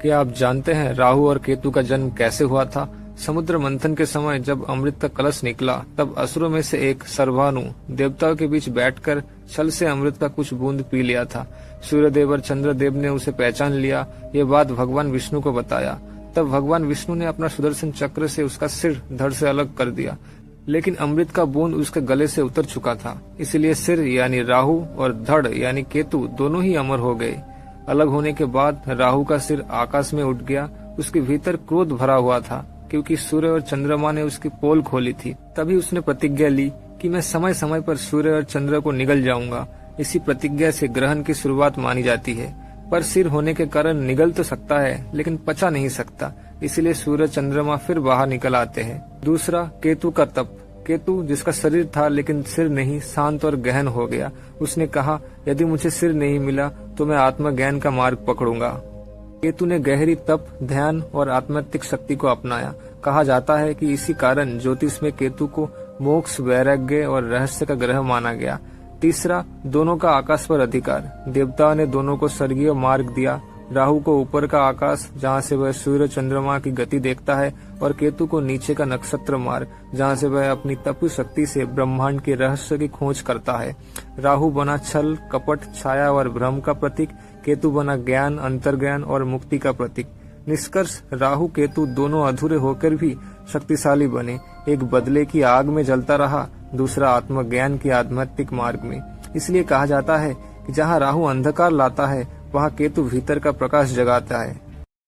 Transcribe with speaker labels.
Speaker 1: क्या आप जानते हैं राहु और केतु का जन्म कैसे हुआ था? समुद्र मंथन के समय जब अमृत का कलश निकला, तब असुरों में से एक सर्वानु देवताओं के बीच बैठकर छल से अमृत का कुछ बूंद पी लिया था। सूर्यदेव और चंद्रदेव ने उसे पहचान लिया। ये बात भगवान विष्णु को बताया। तब भगवान विष्णु ने अपना सुदर्शन चक्र से उसका सिर धड़ से अलग कर दिया, लेकिन अमृत का बूंद उसके गले से उतर चुका था। इसलिए सिर यानी राहु और धड़ यानी केतु दोनों ही अमर हो गए। अलग होने के बाद राहु का सिर आकाश में उठ गया। उसके भीतर क्रोध भरा हुआ था, क्योंकि सूर्य और चंद्रमा ने उसकी पोल खोली थी। तभी उसने प्रतिज्ञा ली कि मैं समय समय पर सूर्य और चंद्र को निगल जाऊंगा। इसी प्रतिज्ञा से ग्रहण की शुरुआत मानी जाती है। पर सिर होने के कारण निगल तो सकता है, लेकिन पचा नहीं सकता। इसलिए सूर्य चंद्रमा फिर बाहर निकल आते हैं। दूसरा, केतु का तप। केतु जिसका शरीर था लेकिन सिर नहीं, शांत और गहन हो गया। उसने कहा, यदि मुझे सिर नहीं मिला तो मैं आत्मज्ञान का मार्ग पकड़ूंगा। केतु ने गहरी तप, ध्यान और आध्यात्मिक शक्ति को अपनाया। कहा जाता है कि इसी कारण ज्योतिष में केतु को मोक्ष, वैराग्य और रहस्य का ग्रह माना गया। तीसरा, दोनों का आकाश पर अधिकार। देवताओं ने दोनों को स्वर्गीय मार्ग दिया। राहु को ऊपर का आकाश, जहाँ से वह सूर्य चंद्रमा की गति देखता है, और केतु को नीचे का नक्षत्र मार्ग, जहाँ से वह अपनी तप शक्ति से ब्रह्मांड के रहस्य की खोज करता है। राहु बना छल, कपट, छाया और भ्रम का प्रतीक। केतु बना ज्ञान, अंतर्ज्ञान और मुक्ति का प्रतीक। निष्कर्ष, राहु केतु दोनों अधूरे होकर भी शक्तिशाली बने। एक बदले की आग में जलता रहा, दूसरा आत्मज्ञान के आध्यात्मिक मार्ग में। इसलिए कहा जाता है कि जहाँ राहु अंधकार लाता है, वहाँ केतु भीतर का प्रकाश जगाता है।